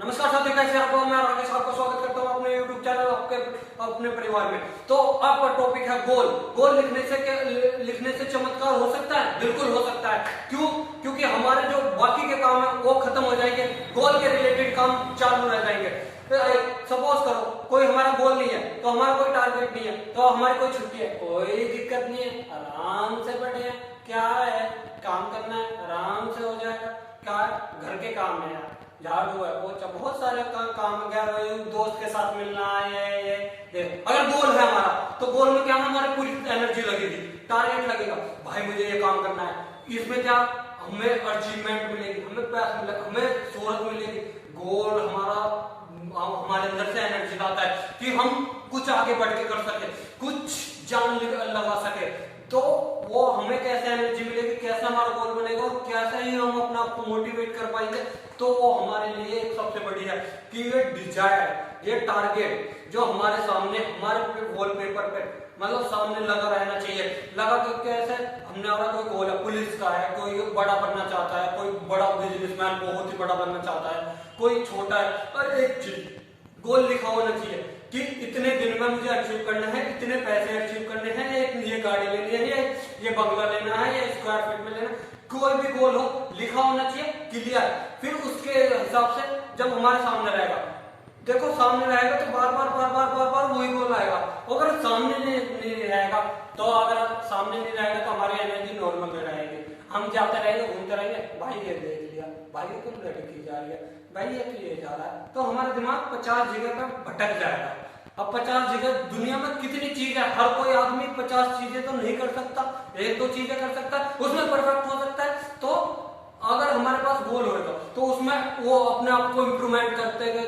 नमस्कार साथियों, कैसे आपको मैं राकेश आपका स्वागत करता हूं अपने YouTube चैनल आपके अपने परिवार में। तो आपका टॉपिक है गोल। गोल लिखने से चमत्कार हो सकता है? बिल्कुल हो सकता है। क्यों? क्योंकि हमारे जो बाकी के काम है वो खत्म हो जाएंगे, गोल के रिलेटेड काम चालू रह जाएंगे। सपोज करो कोई हमारा गोल नहीं है, तो हमारा कोई टारगेट नहीं है, तो हमारी कोई छुट्टी है, कोई दिक्कत नहीं है, आराम से बैठे हैं। क्या है, काम करना है, आराम से हो जाएगा। क्या है, घर के काम है, झाड़ू है, पोछा, बहुत सारे काम है, दोस्त के साथ मिलना है, ये अगर गोल है हमारा, तो गोल में क्या हमारी पूरी एनर्जी लगेगी, टारगेट लगेगा, भाई मुझे ये काम करना है। इसमें क्या हमें अचीवमेंट मिलेगी, हमें पैसा मिलेगा, हमें शोहरत मिलेगी। गोल हमारे अंदर से एनर्जी लाता है कि हम कुछ आगे बढ़ के कर सके, कुछ जान लगा सके। तो वो हमें कैसे एनर्जी मिलेगी, कैसे हमारा गोल बनेगा और कैसे ही हम अपने आप को मोटिवेट कर पाएंगे। तो वो हमारे लिए एक सबसे बड़ी है कि ये डिजायर, ये टारगेट जो हमारे सामने, हमारे वॉल पेपर पे मतलब सामने लगा रहना चाहिए। लगा कि कैसे हमने हमारा कोई गोल है, पुलिस का है, कोई बड़ा बनना चाहता है, कोई बड़ा बिजनेसमैन बहुत ही बड़ा बनना चाहता है, कोई छोटा है, और एक चीज गोल लिखा होना चाहिए कि इतने दिन में मुझे अचीव करना है, इतने पैसे अचीव करने हैं, एक ये गाड़ी लेनी है, ये बंगला लेना है, ये स्क्वायर फीट में लेना। कोई भी गोल हो लिखा होना चाहिए, क्लियर। फिर उसके हिसाब से जब हमारे सामने रहेगा, देखो सामने रहेगा तो बार बार वही गोल आएगा। अगर सामने नहीं रहेगा, तो अगर सामने नहीं रहेगा तो हमारी एनर्जी नॉर्मल में रहेगी, हम जाते रहेंगे, घूमते रहेंगे, भाई ये देख लिया, भाई ये क्यों लड़की जा रही है, भाई ये क्यों ये जा रहा है, तो हमारा दिमाग 50 जगह पर भटक जाएगा। अब 50 जगह, दुनिया में कितनी चीज है, हर कोई आदमी 50 चीजें तो नहीं कर सकता, एक दो चीजें कर सकता है, उसमें परफेक्ट हो सकता है। तो अगर हमारे पास गोल होगा तो उसमें वो अपने आप को इम्प्रूवमेंट करते गए,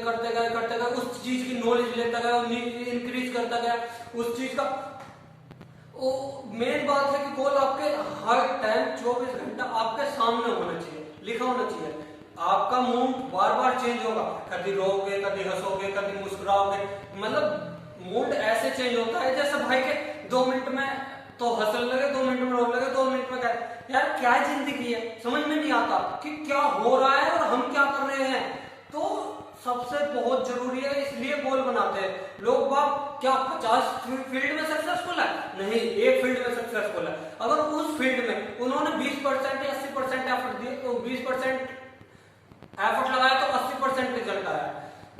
उस चीज की नॉलेज लेता गया, इंक्रीज करता गया उस चीज का। वो मेन बात है कि गोल आपके हर टाइम 24 घंटा आपके सामने होना चाहिए, लिखा होना चाहिए। आपका मूड बार बार चेंज होगा, कभी रोओगे, कभी हंसोगे, कभी मुस्कुराओगे, मतलब मूड ऐसे चेंज होता है जैसे भाई के 2 मिनट में तो हंसने लगे, 2 मिनट में रोने लगे, 2 मिनट में क्या यार क्या जिंदगी है, समझ में नहीं आता कि क्या हो रहा है और हम क्या कर रहे हैं। तो सबसे बहुत जरूरी है, इसलिए गोल बनाते हैं लोग। बाप क्या 50 फील्ड में सक्सेसफुल है? नहीं, एक फील्ड में सक्सेसफुल है। अगर उस फील्ड में उन्होंने 20% या 80% एफर्ट दिए, तो 20% एफर्ट लगाया तो 80% रिजल्ट आया।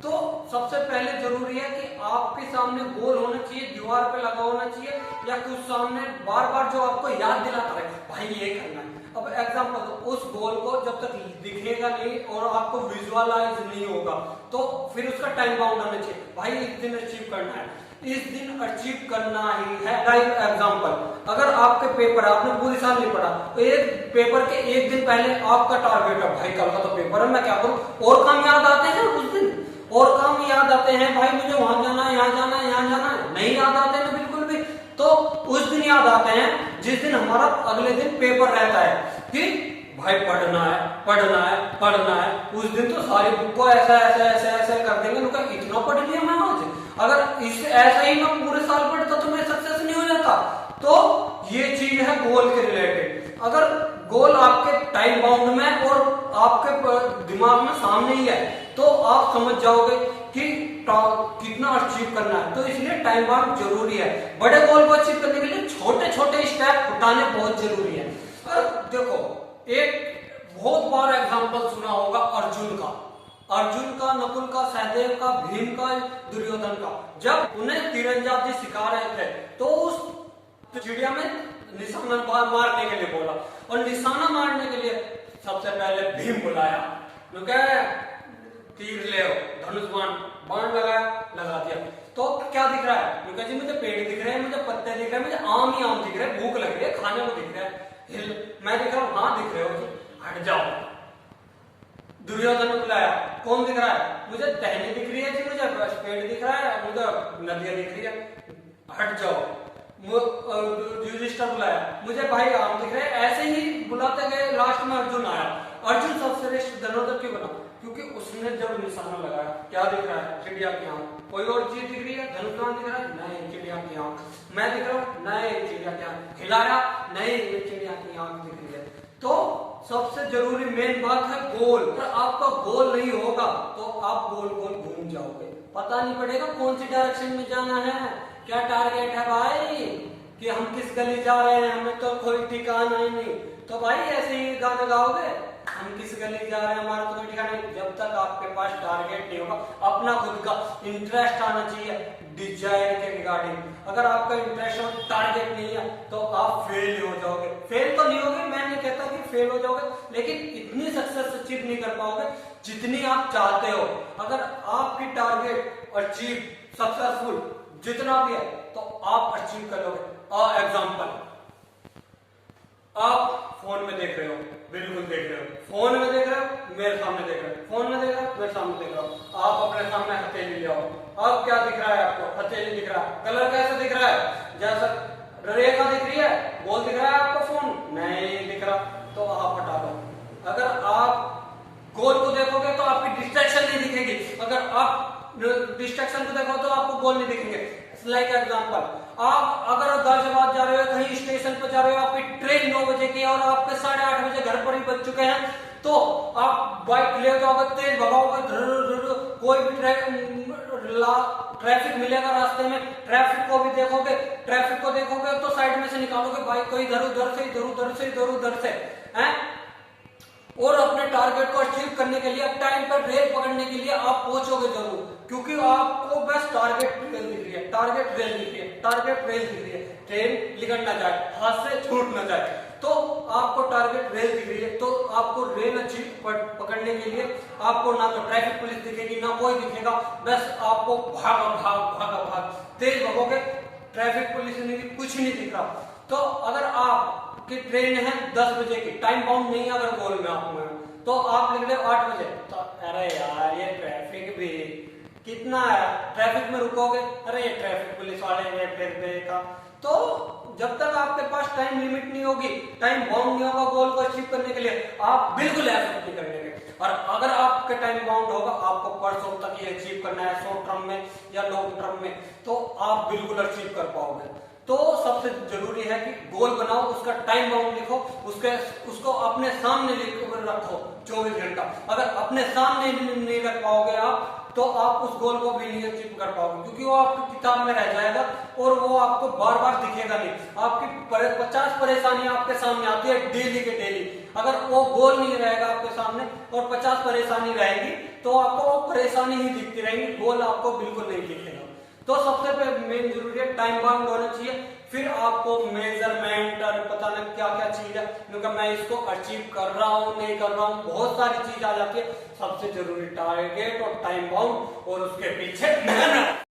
तो सबसे पहले जरूरी है कि आपके सामने गोल होना चाहिए, दीवार पे लगा होना चाहिए, या कुछ सामने बार बार जो आपको याद दिलाता है भाई ये करना है। अब एग्जांपल दो, उस गोल को जब तक दिखेगा नहीं और आपको विजुअलाइज नहीं होगा, तो फिर उसका टाइम बाउंड होना चाहिए, भाई इस दिन अचीव करना है, इस दिन अचीव करना ही है। लाइक एग्जांपल, अगर आपके पेपर आपने पूरी साल नहीं पढ़ा, तो एक पेपर के एक दिन पहले आपका टारगेट है भाई कल का तो पेपर है, मैं क्या करूं, और काम याद आते हैं उस दिन, और काम याद आते हैं, भाई मुझे वहां जाना है, यहाँ जाना है, यहाँ जाना है, नहीं याद आते हैं बिल्कुल भी। तो उस दिन याद आते हैं जिस दिन हमारा अगले दिन पेपर रहता है कि भाई पढ़ना है। उस दिन तो सारी बुक को ऐसा कर देंगे, उनका इतना पढ़ लिया मैं आज। अगर इस ऐसा ही मैं पूरे साल पढ़ता तो मैं सक्सेस नहीं हो जाता। तो ये चीज है गोल के रिलेटेड। अगर गोल आपके टाइम बाउंड में और आपके दिमाग में सामने ही है, तो आप समझ जाओगे कि कितना अचीव करना है। तो इसलिए टाइम बाउंड जरूरी है। बड़े गोल को अचीव करने के लिए छोटे छोटे स्टेप उठाने बहुत जरूरी है। देखो, एक बहुत बार एग्जांपल सुना होगा अर्जुन का, नकुल का, सहदेव का, भीम का, दुर्योधन का। जब उन्हें तीरंदाजी सिखा रहे थे तो उस चिड़िया में निशाना मारने के लिए बोला, और निशाना मारने के लिए सबसे पहले भीम बुलाया, तीर ले आओ, धनुष बाण लगा दिया। तो क्या दिख रहा है, जी मुझे पेड़ दिख रहे हैं, मुझे पत्ते दिख रहे हैं, मुझे आम ही आम दिख रहे हैं, भूख लग रही है, खाने को दिख रहा है, मैं दिख रहा हूं, हाँ दिख रहे हो, हट जाओ। दुर्योधन ने बुलाया, कौन दिख रहा है, मुझे टहनी दिख रही है जी, मुझे पेड़ दिख रहा है, मुझे नदियां दिख रही है, हट जाओ। युधिष्ठिर बुलाया, मुझे भाई आम दिख रहे हैं। ऐसे ही बुलाते गए, लास्ट में अर्जुन आया। अर्जुन सबसे श्रेष्ठ धनुर्धर क्यों बना? क्योंकि उसने जब निशाना लगाया, क्या दिख रहा है, चिड़िया की आंख। कोई और चीज दिख रही है, धनुष दिख रहा है, नहीं चिड़िया की आंख। मैं दिख रहा हूं, नहीं चिड़िया की आंख। हिलाया, नहीं चिड़िया की आंख दिख रही है। तो सबसे जरूरी मेन बात है गोल। अगर आपका गोल नहीं होगा तो आप गोल गोल घूम जाओगे, पता नहीं पड़ेगा कौन सी डायरेक्शन में जाना है, क्या टारगेट है भाई, कि हम किस गली जा रहे हैं, हमें तो कोई ठिकाना ही नहीं। तो भाई ऐसे ही गाना गाओगे, हम किस गली जा रहे हैं, हमारा तो कोई ठिकाना नहीं। जब तक आपके पास टारगेट नहीं होगा, अपना खुद का इंटरेस्ट आना चाहिए डिजायर के रिगार्डिंग। अगर आपका इंटरेस्ट और टारगेट नहीं है तो आप फेल हो जाओगे। फेल तो नहीं होगे, मैं नहीं कहता कि फेल हो जाओगे, लेकिन इतनी सक्सेस अचीव नहीं कर पाओगे जितनी आप चाहते हो। अगर आपकी टारगेट अचीव सक्सेसफुल जितना भी है तो आप अचीव कर लोगे। एग्जाम्पल, आप फोन में देख रहे हो, बिल्कुल देख रहे हो, फोन में देख रहे हो, मेरे सामने देख रहे हो, फोन में देख रहे हो, मेरे सामने देख रहे हो। आप अपने सामने हथेली ले आओ, अब क्या दिख रहा है आपको? हथेली दिख रहा है। कलर कैसा दिख रहा है? जैसा रेखा दिख रही है, गोल दिख रहा है आपको? फोन नहीं दिख रहा, तो आप हटा दो। अगर आप गोल को देखोगे तो आपकी डिस्ट्रैक्शन नहीं दिखेगी, अगर आप डिस्ट्रैक्शन को देखो तो आपको गोल नहीं दिखेंगे। लाइक एग्जांपल, आप अगर गाजियाबाद जा रहे हो, कहीं स्टेशन पर जा रहे हो, आपकी ट्रेन 9 बजे की है और आपके 8:30 बजे घर पर ही बज चुके हैं, तो आप बाइक ले जाओगे, तेज भगाओगे, कोई भी ट्रैफिक मिलेगा रास्ते में, ट्रैफिक को भी देखोगे, ट्रैफिक को देखोगे तो साइड में से निकालोगे बाइक को, इधर उधर से, इधर उधर से, इधर उधर से, हैं? और अपने टारगेट को अचीव करने के लिए, टाइम पर रेल पकड़ने के लिए आप पहुंचोगे जरूर, क्योंकि आपको बस टारगेट रेल दिख रही है, टारगेट रेल दिख रही है, टारगेट रेल दिख रही है, ट्रेन निकल ना जाए, हाथ से छूट ना जाए। तो आपको टारगेट रेल दिख रही है, तो आपको रेल अचीव पकड़ने के लिए आपको ना तो ट्रैफिक पुलिस दिखेगी, ना कोई दिखेगा, बस आपको भाग भाग भाग भाग तेज भागोगे, ट्रैफिक पुलिस नहीं, कुछ नहीं दिख रहा। तो अगर आप कि ट्रेन है 10 बजे की, टाइम बाउंड नहीं है, अगर गोल में आप हुए तो आप निकले 8 बजे, तो अरे यार ये ट्रैफिक भी कितना है, ट्रैफिक में रुकोगे, अरे ये ट्रैफिक पुलिस वाले ने फिर देखा। तो जब तक आपके पास टाइम लिमिट नहीं होगी, टाइम बाउंड नहीं होगा गोल को अचीव करने के लिए, आप बिल्कुल एफर्ट नहीं करेंगे। और अगर आपके टाइम बाउंड होगा, आपको परसों तक ये अचीव करना है, शॉर्ट टर्म में या लॉन्ग टर्म में, तो आप बिल्कुल अचीव कर पाओगे। तो सबसे जरूरी है कि गोल बनाओ, उसका टाइम बाउंड लिखो, उसको अपने सामने रखो 24 घंटा। अगर अपने सामने नहीं रख पाओगे आप, तो आप उस गोल को भी नहीं अचीव कर पाओगे, क्योंकि वो आपकी किताब में रह जाएगा और वो आपको बार बार दिखेगा नहीं। आपकी 50 परेशानी आपके सामने आती है डेली के डेली, अगर वो गोल नहीं रहेगा आपके सामने और 50 परेशानी रहेगी तो आपको वो परेशानी ही दिखती रहेगी, गोल आपको बिल्कुल नहीं दिखेगा। तो सबसे मेन जरूरी है टाइम बाउंड होना चाहिए, फिर आपको मेजरमेंट और पता नहीं क्या क्या चीज है, क्योंकि मैं इसको अचीव कर रहा हूँ नहीं कर रहा हूँ, बहुत सारी चीज आ जाती है। सबसे जरूरी टारगेट और टाइम बाउंड और उसके पीछे मेहनत।